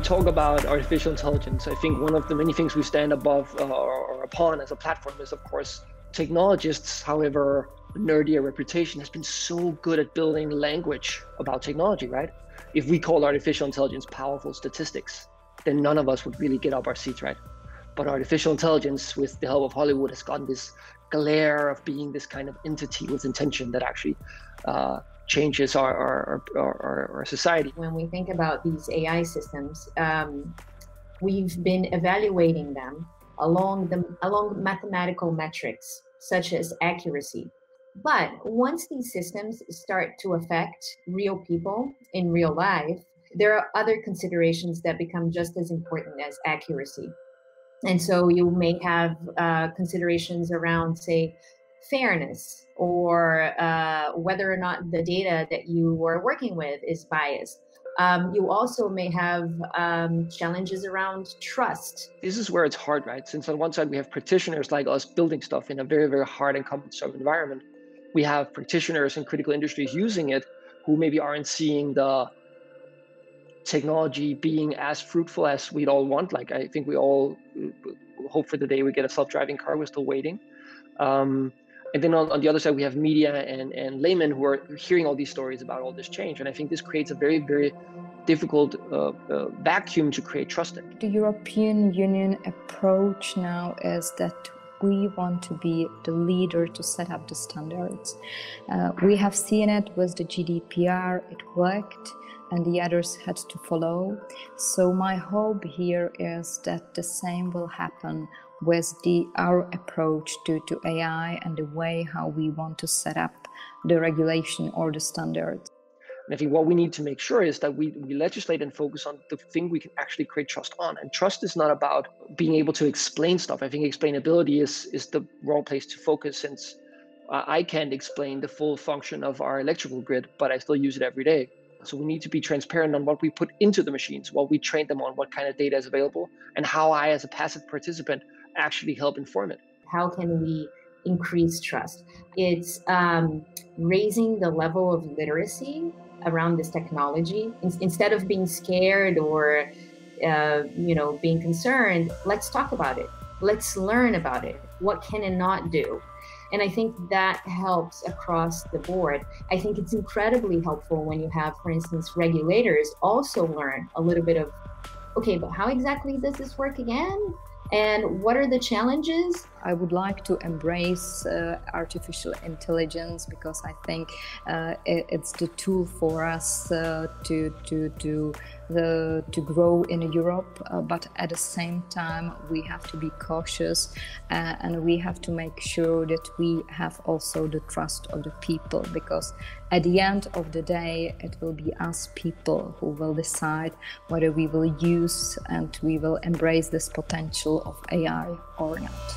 talk about artificial intelligence, I think one of the many things we stand above or upon as a platform is, of course, technologists, however nerdy a reputation, has been so good at building language about technology, right? If we call artificial intelligence powerful statistics, then none of us would really get up our seats, right? But artificial intelligence, with the help of Hollywood, has gotten this glare of being this kind of entity with intention that actually changes our society. When we think about these AI systems, we've been evaluating them along mathematical metrics, such as accuracy. But once these systems start to affect real people in real life, there are other considerations that become just as important as accuracy. And so you may have considerations around, say, fairness, or whether or not the data that you are working with is biased. You also may have challenges around trust. This is where it's hard, right? Since on one side we have practitioners like us building stuff in a very, very hard and cumbersome environment. We have practitioners in critical industries using it who maybe aren't seeing the technology being as fruitful as we'd all want. Like, I think we all hope for the day we get a self-driving car. We're still waiting. And then on the other side, we have media and laymen who are hearing all these stories about all this change. And I think this creates a very, very difficult vacuum to create trust in. The European Union approach now is that we want to be the leader to set up the standards. We have seen it with the GDPR, it worked, and the others had to follow. So my hope here is that the same will happen with our approach to AI and the way how we want to set up the regulation or the standards. And I think what we need to make sure is that we legislate and focus on the thing we can actually create trust on. And trust is not about being able to explain stuff. I think explainability is the wrong place to focus, since I can't explain the full function of our electrical grid, but I still use it every day. So we need to be transparent on what we put into the machines, what we train them on, what kind of data is available, and how I, as a passive participant, actually help inform it. How can we increase trust? It's raising the level of literacy around this technology. Instead of being scared or being concerned, let's talk about it. Let's learn about it. What can it not do? And I think that helps across the board. I think it's incredibly helpful when you have, for instance, regulators also learn a little bit of, okay, but how exactly does this work again? And what are the challenges? I would like to embrace artificial intelligence, because I think it's the tool for us to grow in Europe, but at the same time we have to be cautious and we have to make sure that we have also the trust of the people, because at the end of the day it will be us people who will decide whether we will use and we will embrace this potential of AI or not.